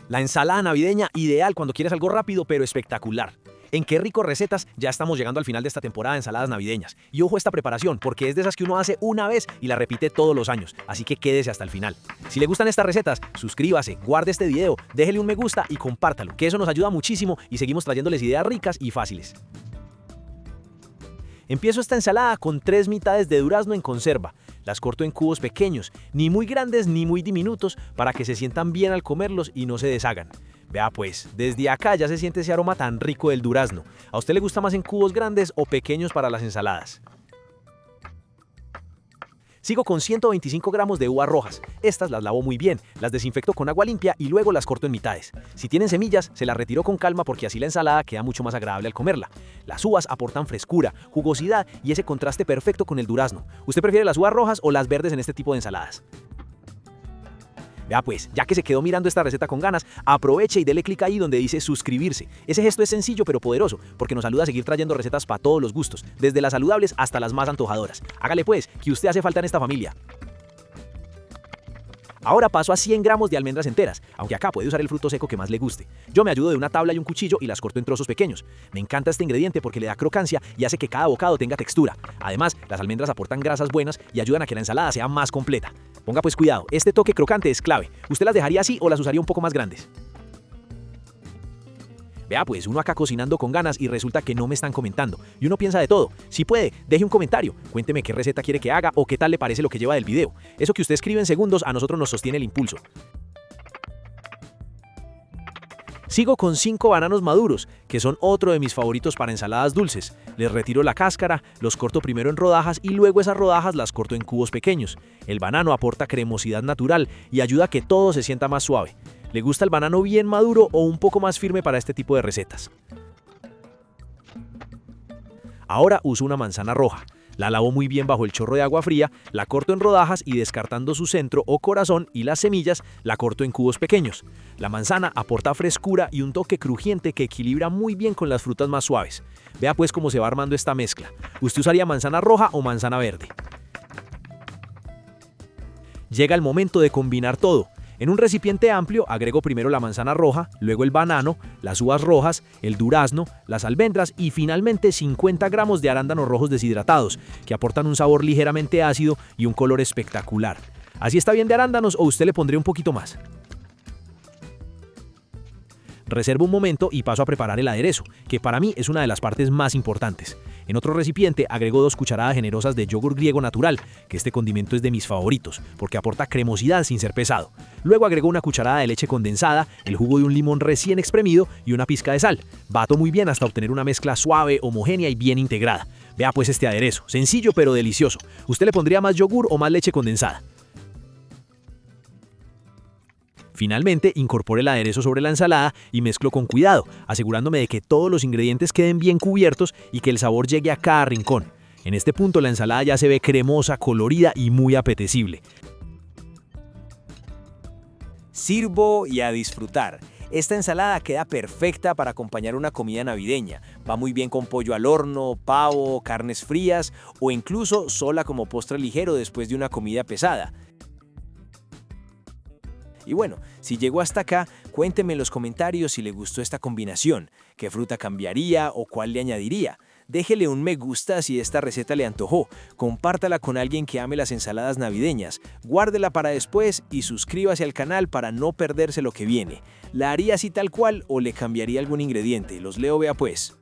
La ensalada navideña ideal cuando quieres algo rápido pero espectacular. En Qué Rico Recetas ya estamos llegando al final de esta temporada de ensaladas navideñas. Y ojo a esta preparación, porque es de esas que uno hace una vez y la repite todos los años, así que quédese hasta el final. Si le gustan estas recetas, suscríbase, guarde este video, déjele un me gusta y compártalo, que eso nos ayuda muchísimo y seguimos trayéndoles ideas ricas y fáciles. Empiezo esta ensalada con 3 mitades de durazno en conserva. Las corto en cubos pequeños, ni muy grandes ni muy diminutos, para que se sientan bien al comerlos y no se deshagan. Vea pues, desde acá ya se siente ese aroma tan rico del durazno. ¿A usted le gusta más en cubos grandes o pequeños para las ensaladas? Sigo con 125 gramos de uvas rojas. Estas las lavo muy bien, las desinfecto con agua limpia y luego las corto en mitades. Si tienen semillas, se las retiro con calma porque así la ensalada queda mucho más agradable al comerla. Las uvas aportan frescura, jugosidad y ese contraste perfecto con el durazno. ¿Usted prefiere las uvas rojas o las verdes en este tipo de ensaladas? Vea pues, ya que se quedó mirando esta receta con ganas, aproveche y dele clic ahí donde dice suscribirse. Ese gesto es sencillo pero poderoso, porque nos ayuda a seguir trayendo recetas para todos los gustos, desde las saludables hasta las más antojadoras. Hágale pues, que usted hace falta en esta familia. Ahora paso a 100 gramos de almendras enteras, aunque acá puede usar el fruto seco que más le guste. Yo me ayudo de una tabla y un cuchillo y las corto en trozos pequeños. Me encanta este ingrediente porque le da crocancia y hace que cada bocado tenga textura. Además, las almendras aportan grasas buenas y ayudan a que la ensalada sea más completa. Ponga pues cuidado, este toque crocante es clave. ¿Usted las dejaría así o las usaría un poco más grandes? Vea pues, uno acá cocinando con ganas y resulta que no me están comentando. Y uno piensa de todo. Si puede, deje un comentario. Cuénteme qué receta quiere que haga o qué tal le parece lo que lleva del video. Eso que usted escribe en segundos a nosotros nos sostiene el impulso. Sigo con 5 bananos maduros, que son otro de mis favoritos para ensaladas dulces. Les retiro la cáscara, los corto primero en rodajas y luego esas rodajas las corto en cubos pequeños. El banano aporta cremosidad natural y ayuda a que todo se sienta más suave. ¿Le gusta el banano bien maduro o un poco más firme para este tipo de recetas? Ahora uso una manzana roja. La lavo muy bien bajo el chorro de agua fría, la corto en rodajas y descartando su centro o corazón y las semillas, la corto en cubos pequeños. La manzana aporta frescura y un toque crujiente que equilibra muy bien con las frutas más suaves. Vea pues cómo se va armando esta mezcla. ¿Usted usaría manzana roja o manzana verde? Llega el momento de combinar todo. En un recipiente amplio agrego primero la manzana roja, luego el banano, las uvas rojas, el durazno, las almendras y finalmente 50 gramos de arándanos rojos deshidratados, que aportan un sabor ligeramente ácido y un color espectacular. ¿Así está bien de arándanos o usted le pondría un poquito más? Reservo un momento y paso a preparar el aderezo, que para mí es una de las partes más importantes. En otro recipiente agrego 2 cucharadas generosas de yogur griego natural, que este condimento es de mis favoritos, porque aporta cremosidad sin ser pesado. Luego agrego una cucharada de leche condensada, el jugo de un limón recién exprimido y una pizca de sal. Bato muy bien hasta obtener una mezcla suave, homogénea y bien integrada. Vea pues este aderezo, sencillo pero delicioso. ¿Usted le pondría más yogur o más leche condensada? Finalmente, incorporo el aderezo sobre la ensalada y mezclo con cuidado, asegurándome de que todos los ingredientes queden bien cubiertos y que el sabor llegue a cada rincón. En este punto la ensalada ya se ve cremosa, colorida y muy apetecible. Sirvo y a disfrutar. Esta ensalada queda perfecta para acompañar una comida navideña. Va muy bien con pollo al horno, pavo, carnes frías o incluso sola como postre ligero después de una comida pesada. Y bueno, si llegó hasta acá, cuénteme en los comentarios si le gustó esta combinación, qué fruta cambiaría o cuál le añadiría. Déjele un me gusta si esta receta le antojó, compártala con alguien que ame las ensaladas navideñas, guárdela para después y suscríbase al canal para no perderse lo que viene. ¿La haría así tal cual o le cambiaría algún ingrediente? Los leo, vea pues.